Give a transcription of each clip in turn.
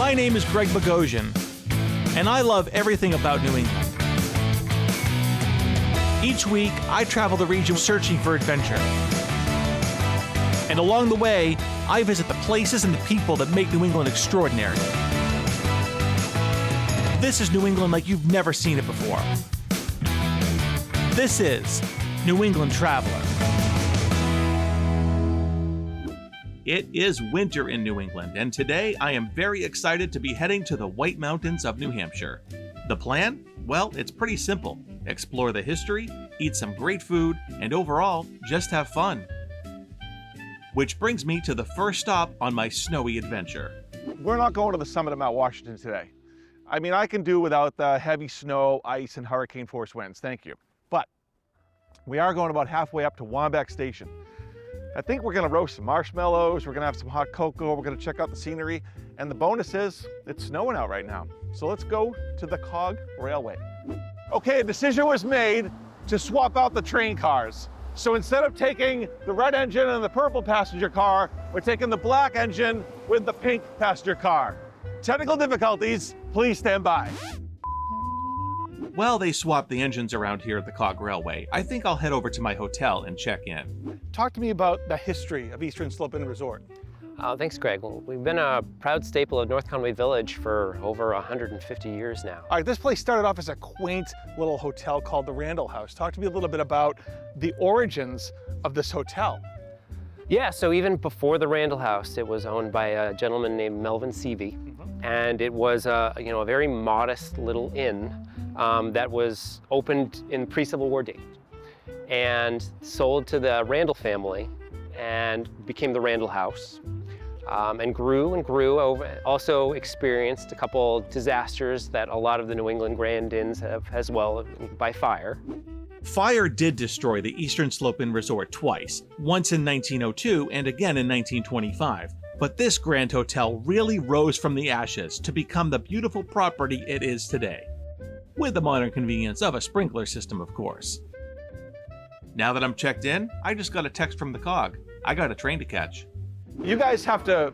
My name is Greg Bogosian, and I love everything about New England. Each week, I travel the region searching for adventure. And along the way, I visit the places and the people that make New England extraordinary. This is New England like you've never seen it before. This is New England Traveler. It is winter in New England, and today I am very excited to be heading to the White Mountains of New Hampshire. The plan? Well, it's pretty simple. Explore the history, eat some great food, and overall, just have fun. Which brings me to the first stop on my snowy adventure. We're not going to the summit of Mount Washington today. I mean, I can do without the heavy snow, ice, and hurricane force winds, thank you. But we are going about halfway up to Wambeck Station. I think we're gonna roast some marshmallows, we're gonna have some hot cocoa, we're gonna check out the scenery, and the bonus is, it's snowing out right now. So let's go to the Cog Railway. Okay, a decision was made to swap out the train cars. So instead of taking the red engine and the purple passenger car, we're taking the black engine with the pink passenger car. Technical difficulties, please stand by. While they swap the engines around here at the Cog Railway, I think I'll head over to my hotel and check in. Talk to me about the history of Eastern Slope Inn Resort. Thanks, Greg. Well, we've been a proud staple of North Conway Village for over 150 years now. All right, this place started off as a quaint little hotel called the Randall House. Talk to me a little bit about the origins of this hotel. Yeah, so even before the Randall House, it was owned by a gentleman named Melvin Seavey, and it was a very modest little inn that was opened in pre-Civil War days and sold to the Randall family and became the Randall House. And grew over, also experienced a couple disasters that a lot of the New England Grand Inns have as well, by fire. Fire did destroy the Eastern Slope Inn Resort twice, once in 1902 and again in 1925. But this Grand Hotel really rose from the ashes to become the beautiful property it is today. With the modern convenience of a sprinkler system, of course. Now that I'm checked in, I just got a text from the Cog. I got a train to catch. You guys have to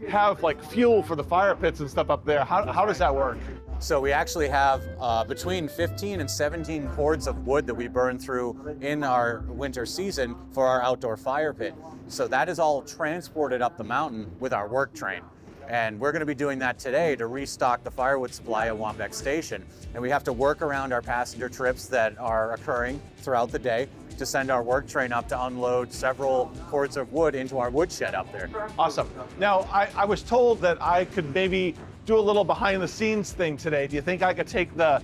have like fuel for the fire pits and stuff up there. How does that work? So we actually have between 15 and 17 cords of wood that we burn through in our winter season for our outdoor fire pit. So that is all transported up the mountain with our work train. And we're going to be doing that today to restock the firewood supply at Wambeck Station. And we have to work around our passenger trips that are occurring throughout the day to send our work train up to unload several cords of wood into our woodshed up there. Awesome. Now, I was told that I could maybe do a little behind the scenes thing today. Do you think I could take the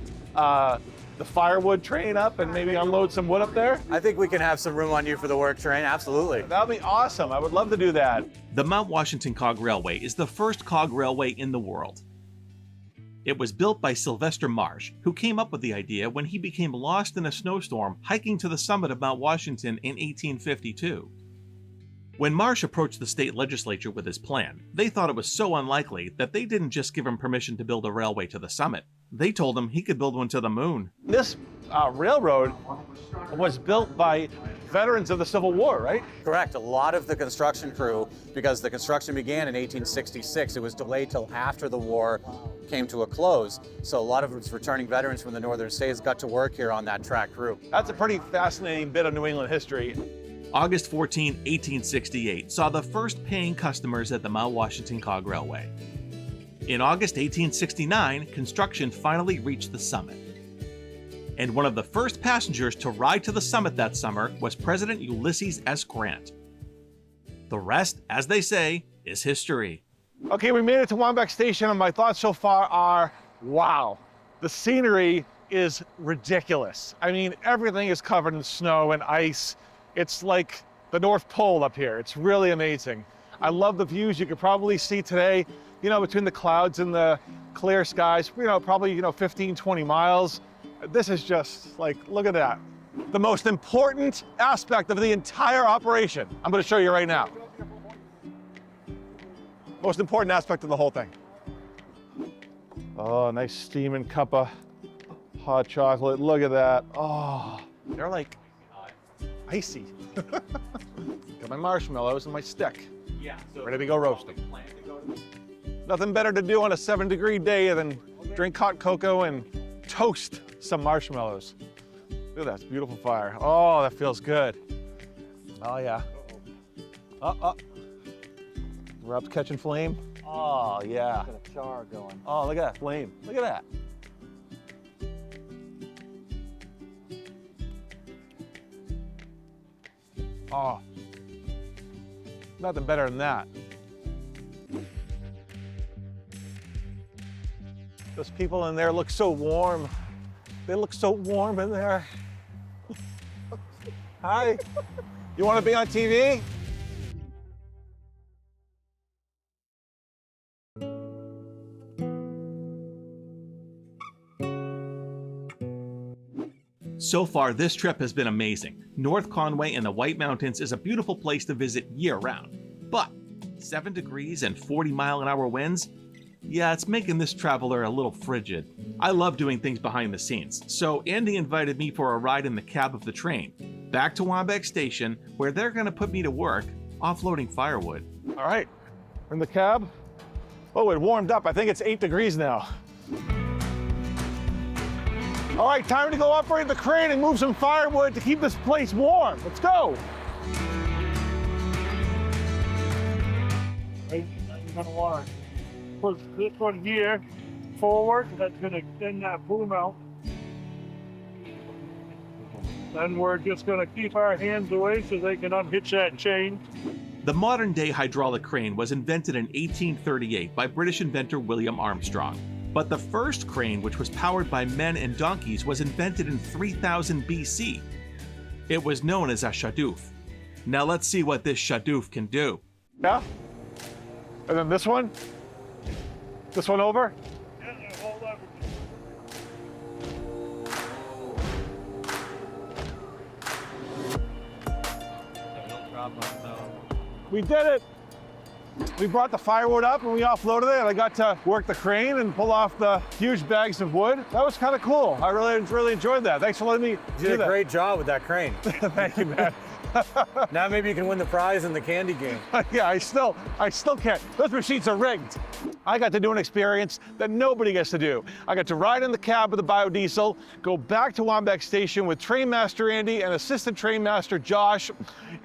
firewood train up and maybe unload some wood up there? I think we can have some room on you for the work train, absolutely. That'd be awesome. I would love to do that. The Mount Washington Cog Railway is the first cog railway in the world. It was built by Sylvester Marsh, who came up with the idea when he became lost in a snowstorm hiking to the summit of Mount Washington in 1852. When Marsh approached the state legislature with his plan, they thought it was so unlikely that they didn't just give him permission to build a railway to the summit. They told him he could build one to the moon. This railroad was built by veterans of the Civil War, right? Correct. A lot of the construction crew, because the construction began in 1866, it was delayed till after the war came to a close. So a lot of its returning veterans from the northern states got to work here on that track crew. That's a pretty fascinating bit of New England history. August 14, 1868 saw the first paying customers at the Mount Washington Cog Railway. In August 1869, construction finally reached the summit. And one of the first passengers to ride to the summit that summer was President Ulysses S. Grant. The rest, as they say, is history. Okay, we made it to Wambeck Station, and my thoughts so far are, wow, the scenery is ridiculous. I mean, everything is covered in snow and ice. It's like the North Pole up here. It's really amazing. I love the views you could probably see today, between the clouds and the clear skies, probably, 15, 20 miles. This is just like, look at that. The most important aspect of the entire operation. I'm going to show you right now. Most important aspect of the whole thing. Oh, nice steaming cup of hot chocolate. Look at that. Oh, they're like icy. Got my marshmallows and my stick. Ready to go roast them. Nothing better to do on a 7-degree day than drink hot cocoa and toast some marshmallows. Look at that, it's a beautiful fire. Oh, that feels good. Oh yeah. Rub's catching flame. Oh yeah. Got a char going. Oh, look at that flame. Look at that. Oh, nothing better than that. Those people in there look so warm. They look so warm in there. Hi, you want to be on TV? So far, this trip has been amazing. North Conway in the White Mountains is a beautiful place to visit year-round. But 7 degrees and 40-mile-an-hour winds? Yeah, it's making this traveler a little frigid. I love doing things behind the scenes, so Andy invited me for a ride in the cab of the train, back to Wambeck Station, where they're gonna put me to work, offloading firewood. All right, we're in the cab. Oh, it warmed up. I think it's 8 degrees now. All right, time to go operate the crane and move some firewood to keep this place warm. Let's go. Right, you're gonna want to push this one here forward. That's gonna extend that boom out. Then we're just gonna keep our hands away so they can unhitch that chain. The modern-day hydraulic crane was invented in 1838 by British inventor William Armstrong. But the first crane, which was powered by men and donkeys, was invented in 3000 BC. It was known as a shadoof. Now let's see what this shadoof can do. Yeah. And then this one. This one over. Yeah, hold on. We did it. We brought the firewood up and we offloaded it, and I got to work the crane and pull off the huge bags of wood. That was kind of cool. I really enjoyed that. Thanks for letting me You do did a that. great job with that crane. Thank you, man. Now maybe you can win the prize in the candy game. Yeah, I still can't. Those machines are rigged. I got to do an experience that nobody gets to do. I got to ride in the cab of the biodiesel, go back to Wambeck Station with Trainmaster Andy and Assistant Trainmaster Josh,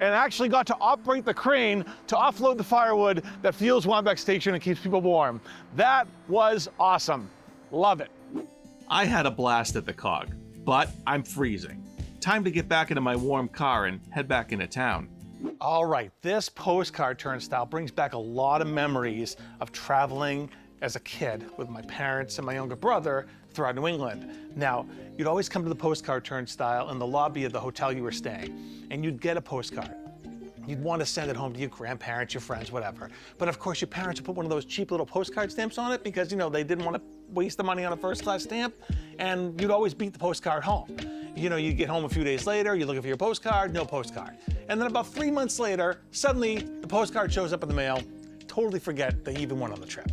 and actually got to operate the crane to offload the firewood that fuels Wambeck Station and keeps people warm. That was awesome. Love it. I had a blast at the cog, but I'm freezing. Time to get back into my warm car and head back into town. All right, this postcard turnstile brings back a lot of memories of traveling as a kid with my parents and my younger brother throughout New England. Now, you'd always come to the postcard turnstile in the lobby of the hotel you were staying, and you'd get a postcard. You'd want to send it home to your grandparents, your friends, whatever. But of course, your parents would put one of those cheap little postcard stamps on it because, you know, they didn't want to waste the money on a first-class stamp, and you'd always beat the postcard home. You know, you'd get home a few days later, you're looking for your postcard, no postcard. And then about 3 months later, suddenly the postcard shows up in the mail. Totally forget they even went on the trip.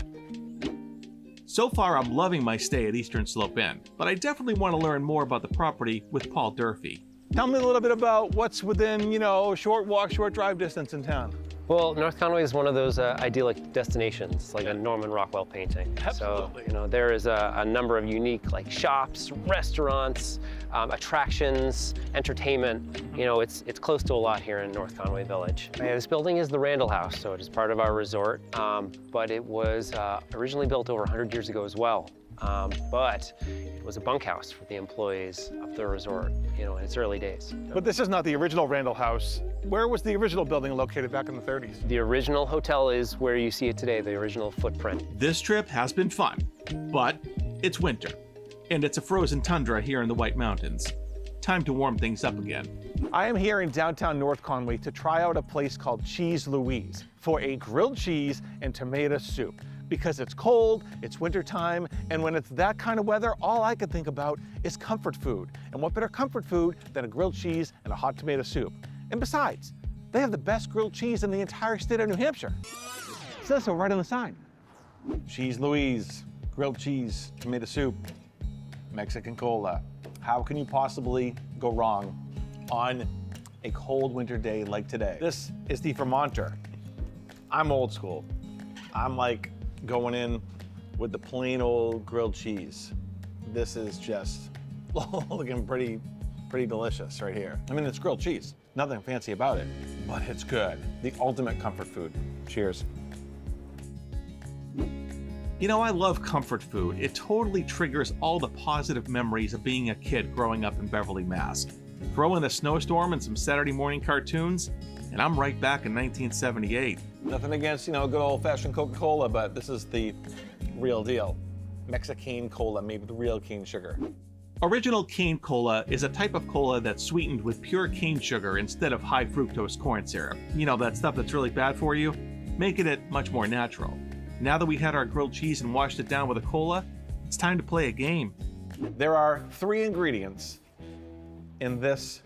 So far, I'm loving my stay at Eastern Slope Inn, but I definitely want to learn more about the property with Paul Durfee. Tell me a little bit about what's within, you know, short walk, short drive distance in town. Well, North Conway is one of those idyllic destinations, like a Norman Rockwell painting. Absolutely. So, you know, there is a number of unique, like, shops, restaurants, attractions, entertainment. You know, it's close to a lot here in North Conway Village. Yeah, this building is the Randall House, so it is part of our resort, but it was originally built over 100 years ago as well. But it was a bunkhouse for the employees of the resort, you know, in its early days. But this is not the original Randall House. Where was the original building located back in the 30s? The original hotel is where you see it today, the original footprint. This trip has been fun, but it's winter, and it's a frozen tundra here in the White Mountains. Time to warm things up again. I am here in downtown North Conway to try out a place called Cheese Louise for a grilled cheese and tomato soup. Because it's cold, it's wintertime, and when it's that kind of weather, all I can think about is comfort food. And what better comfort food than a grilled cheese and a hot tomato soup? And besides, they have the best grilled cheese in the entire state of New Hampshire. It says so right on the sign. Cheese Louise, grilled cheese, tomato soup, Mexican cola. How can you possibly go wrong on a cold winter day like today? This is the Vermonter. I'm old school. I'm like going in with the plain old grilled cheese. This is just looking pretty delicious right here. I mean, it's grilled cheese. Nothing fancy about it, but it's good. The ultimate comfort food. Cheers. You know, I love comfort food. It totally triggers all the positive memories of being a kid growing up in Beverly, Mass. Throw in a snowstorm and some Saturday morning cartoons, and I'm right back in 1978. Nothing against, you know, good old-fashioned Coca-Cola, but this is the real deal. Mexican cola made with real cane sugar. Original cane cola is a type of cola that's sweetened with pure cane sugar instead of high fructose corn syrup. You know, that stuff that's really bad for you, making it much more natural. Now that we had our grilled cheese and washed it down with a cola, it's time to play a game. There are 3 ingredients in this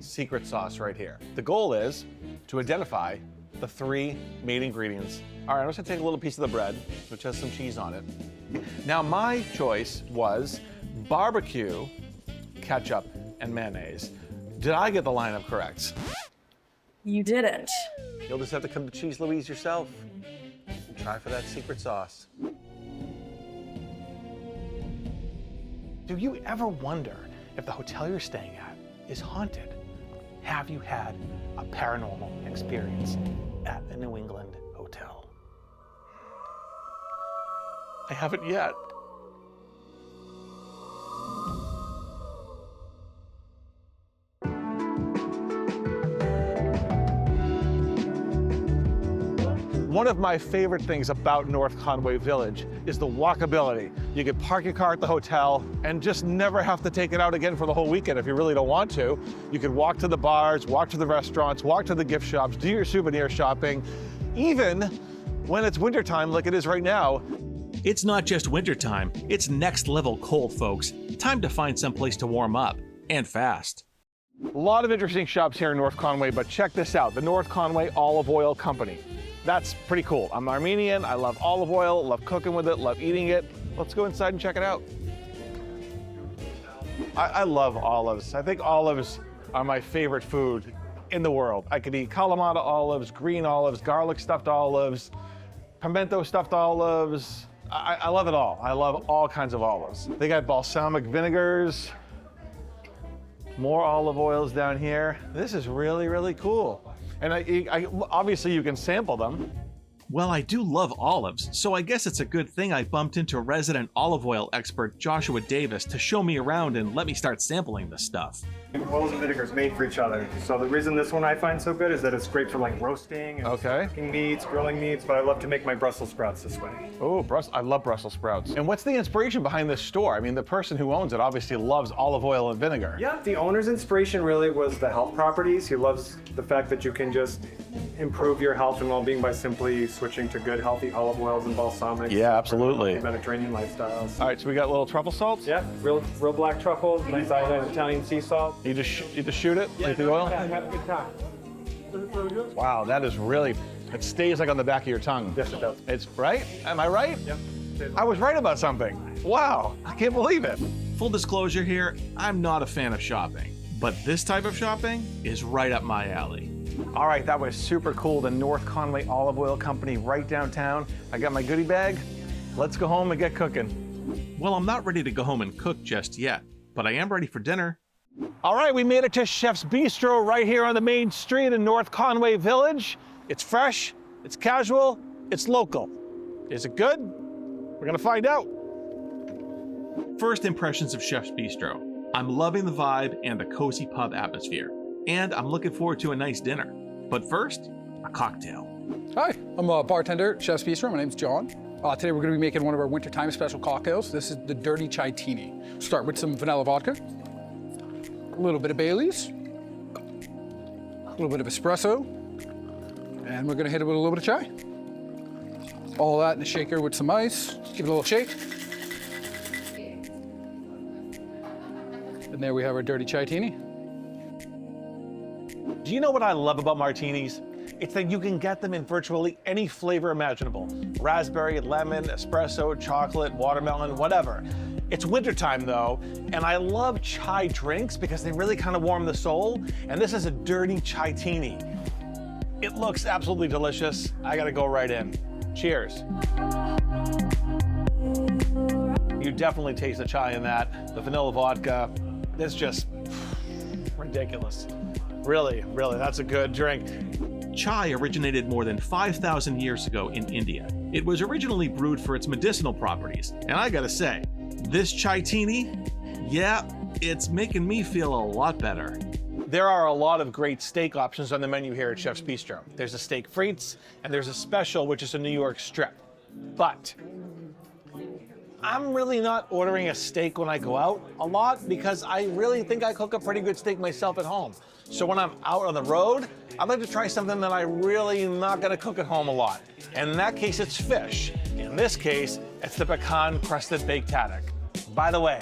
secret sauce right here. The goal is to identify the 3 main ingredients. All right, I'm just gonna take a little piece of the bread, which has some cheese on it. Now, my choice was barbecue, ketchup, and mayonnaise. Did I get the lineup correct? You didn't. You'll just have to come to Cheese Louise yourself and try for that secret sauce. Do you ever wonder if the hotel you're staying at is haunted? Have you had a paranormal experience at a New England hotel? I haven't yet. One of my favorite things about North Conway Village is the walkability. You can park your car at the hotel and just never have to take it out again for the whole weekend if you really don't want to. You can walk to the bars, walk to the restaurants, walk to the gift shops, do your souvenir shopping, even when it's wintertime like it is right now. It's not just wintertime, it's next level cold, folks. Time to find someplace to warm up, and fast. A lot of interesting shops here in North Conway, but check this out, the North Conway Olive Oil Company. That's pretty cool. I'm Armenian, I love olive oil, love cooking with it, love eating it. Let's go inside and check it out. I love olives. I think olives are my favorite food in the world. I could eat Kalamata olives, green olives, garlic stuffed olives, pimento stuffed olives. I love it all. I love all kinds of olives. They got balsamic vinegars, more olive oils down here. This is really, really cool. And obviously you can sample them. Well, I do love olives, so I guess it's a good thing I bumped into resident olive oil expert Joshua Davis to show me around and let me start sampling this stuff. Oils and vinegars made for each other. So the reason this one I find so good is that it's great for like roasting and cooking meats, grilling meats, but I love to make my Brussels sprouts this way. Oh, I love Brussels sprouts. And what's the inspiration behind this store? I mean, the person who owns it obviously loves olive oil and vinegar. Yeah, the owner's inspiration really was the health properties. He loves the fact that you can just improve your health and well-being by simply switching to good, healthy olive oils and balsamics. Yeah, absolutely. Mediterranean lifestyles. All right, so we got little truffle salts? Yeah, real black truffles, nice iodized Italian sea salt. You just shoot it with the oil? Yeah, have a good time. Wow, that is really, it stays like on the back of your tongue. Yes, it does. It's right? Am I right? Yep. I was right about something. Wow, I can't believe it. Full disclosure here, I'm not a fan of shopping, but this type of shopping is right up my alley. All right, that was super cool. The North Conway Olive Oil Company right downtown. I got my goodie bag. Let's go home and get cooking. Well, I'm not ready to go home and cook just yet, but I am ready for dinner. All right, we made it to Chef's Bistro right here on the main street in North Conway Village. It's fresh, it's casual, it's local. Is it good? We're gonna find out. First impressions of Chef's Bistro. I'm loving the vibe and the cozy pub atmosphere. And I'm looking forward to a nice dinner. But first, a cocktail. Hi, I'm a bartender at Chef's Bistro. My name's John. Today we're going to be making one of our wintertime special cocktails. This is the Dirty Chai-Tini. Start with some vanilla vodka, a little bit of Bailey's, a little bit of espresso, and we're going to hit it with a little bit of chai. All that in a shaker with some ice. Just give it a little shake. And there we have our Dirty Chai-Tini. Do you know what I love about martinis? It's that you can get them in virtually any flavor imaginable. Raspberry, lemon, espresso, chocolate, watermelon, whatever. It's wintertime though, and I love chai drinks because they really kind of warm the soul, and this is a Dirty Chai-Tini. It looks absolutely delicious. I gotta go right in. Cheers. You definitely taste the chai in that. The vanilla vodka, it's just ridiculous. Really, really, that's a good drink. Chai originated more than 5,000 years ago in India. It was originally brewed for its medicinal properties, and I gotta say, this chai-tini, yeah, it's making me feel a lot better. There are a lot of great steak options on the menu here at Chef's Bistro. There's a steak frites, and there's a special, which is a New York strip. But I'm really not ordering a steak when I go out a lot because I really think I cook a pretty good steak myself at home. So when I'm out on the road, I'd like to try something that I really am not gonna cook at home a lot. And in that case, it's fish. In this case, it's the pecan crusted baked haddock. By the way,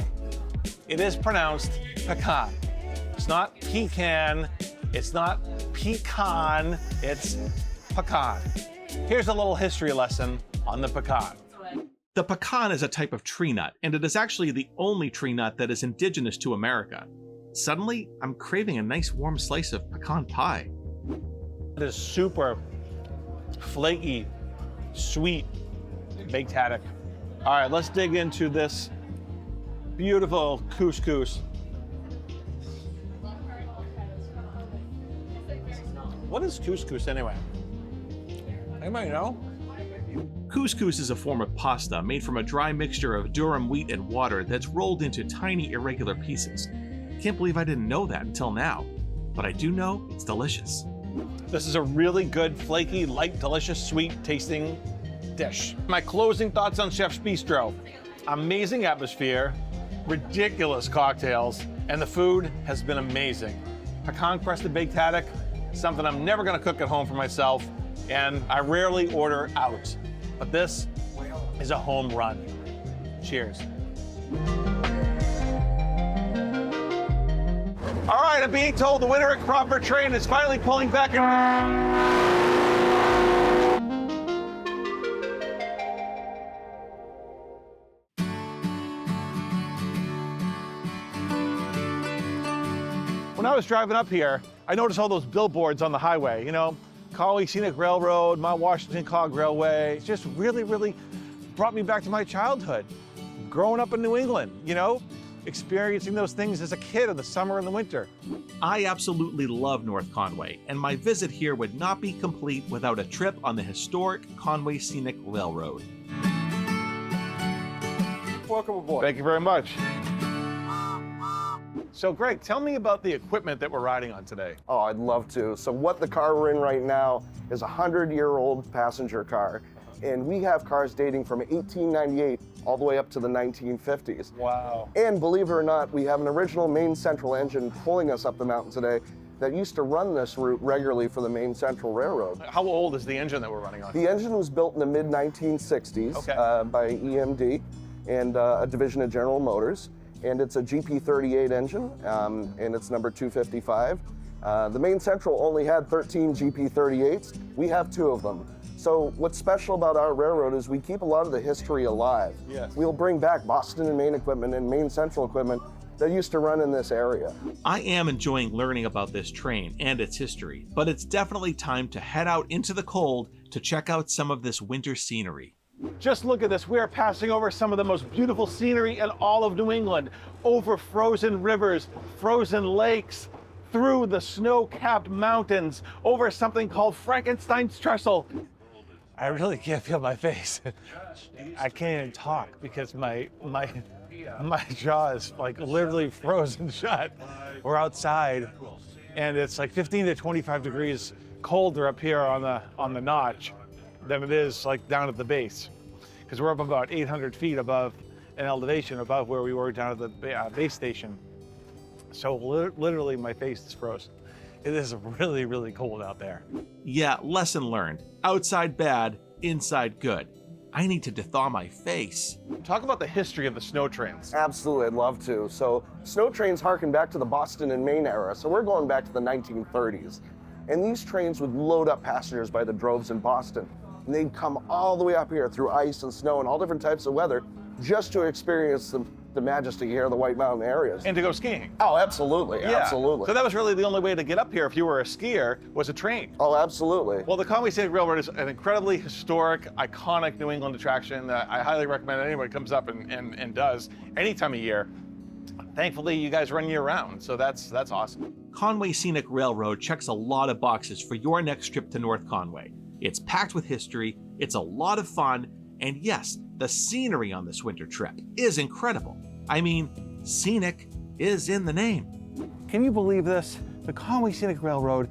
it is pronounced pecan. It's not pecan, it's not pecan, it's pecan. Here's a little history lesson on the pecan. The pecan is a type of tree nut, and it is actually the only tree nut that is indigenous to America. Suddenly, I'm craving a nice warm slice of pecan pie. It is super flaky, sweet baked haddock. All right, let's dig into this beautiful couscous. What is couscous anyway? Anybody know? Couscous is a form of pasta made from a dry mixture of durum wheat and water that's rolled into tiny irregular pieces. Can't believe I didn't know that until now, but I do know it's delicious. This is a really good, flaky, light, delicious, sweet tasting dish. My closing thoughts on Chef's Bistro. Amazing atmosphere, ridiculous cocktails, and the food has been amazing. Pecan crusted baked haddock, something I'm never gonna cook at home for myself, and I rarely order out. But this is a home run. Cheers. All right, I'm being told the winter at Crawford train is finally pulling back. When I was driving up here, I noticed all those billboards on the highway, you know, Colway Scenic Railroad, Mount Washington Cog Railway. It just really brought me back to my childhood. Growing up in New England, you know, experiencing those things as a kid in the summer and the winter. I absolutely love North Conway, and my visit here would not be complete without a trip on the historic Conway Scenic Railroad. Welcome aboard. Thank you very much. So Greg, tell me about the equipment that we're riding on today. Oh, I'd love to. So what the car we're in right now is a 100-year-old passenger car. And we have cars dating from 1898 all the way up to the 1950s. Wow. And believe it or not, we have an original Maine Central engine pulling us up the mountain today that used to run this route regularly for the Maine Central Railroad. How old is the engine that we're running on? The engine was built in the mid-1960s by EMD and a division of General Motors. And it's a GP38 engine, and it's number 255. The Maine Central only had 13 GP38s. We have 2 of them. So what's special about our railroad is we keep a lot of the history alive. Yes. We'll bring back Boston and Maine equipment and Maine Central equipment that used to run in this area. I am enjoying learning about this train and its history, but it's definitely time to head out into the cold to check out some of this winter scenery. Just look at this. We are passing over some of the most beautiful scenery in all of New England, over frozen rivers, frozen lakes, through the snow-capped mountains, over something called Frankenstein's Trestle. I really can't feel my face. I can't even talk because my jaw is like literally frozen shut. We're outside and it's like 15 to 25 degrees colder up here on the notch than it is like down at the base, because we're up about 800 feet above an elevation above where we were down at the base station. So literally my face is frozen. It is really cold out there. Yeah, lesson learned. Outside bad, inside good. I need to thaw my face. Talk about the history of the snow trains. Absolutely, I'd love to. So snow trains harken back to the Boston and Maine era. So we're going back to the 1930s. And these trains would load up passengers by the droves in Boston. And they'd come all the way up here through ice and snow and all different types of weather just to experience the majesty here of the White Mountain areas. And to go skiing. Oh, absolutely, absolutely. So that was really the only way to get up here if you were a skier, was a train. Oh, absolutely. Well, the Conway Scenic Railroad is an incredibly historic, iconic New England attraction that I highly recommend anyone comes up and does any time of year. Thankfully, you guys run year round, so that's awesome. Conway Scenic Railroad checks a lot of boxes for your next trip to North Conway. It's packed with history, it's a lot of fun, and yes, the scenery on this winter trip is incredible. I mean, scenic is in the name. Can you believe this? The Conway Scenic Railroad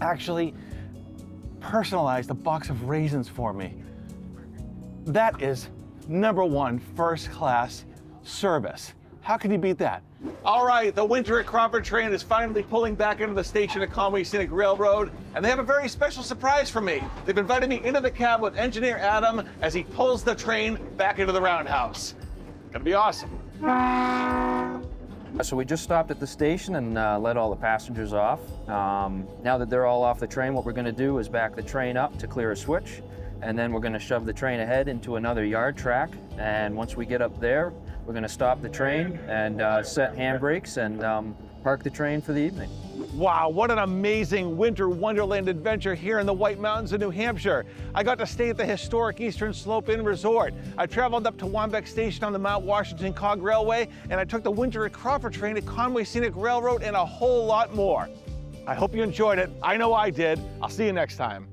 actually personalized a box of raisins for me. That is #1 first-class service. How can you beat that? All right, the Winter at Crawford train is finally pulling back into the station at Conway Scenic Railroad, and they have a very special surprise for me. They've invited me into the cab with engineer Adam as he pulls the train back into the roundhouse. Gonna be awesome. So we just stopped at the station and let all the passengers off. Now that they're all off the train, what we're gonna do is back the train up to clear a switch, and then we're gonna shove the train ahead into another yard track. And once we get up there, we're gonna stop the train and set handbrakes and park the train for the evening. Wow, what an amazing winter wonderland adventure here in the White Mountains of New Hampshire. I got to stay at the historic Eastern Slope Inn Resort. I traveled up to Wonderland Station on the Mount Washington Cog Railway, and I took the Winter at Crawford train at Conway Scenic Railroad and a whole lot more. I hope you enjoyed it. I know I did. I'll see you next time.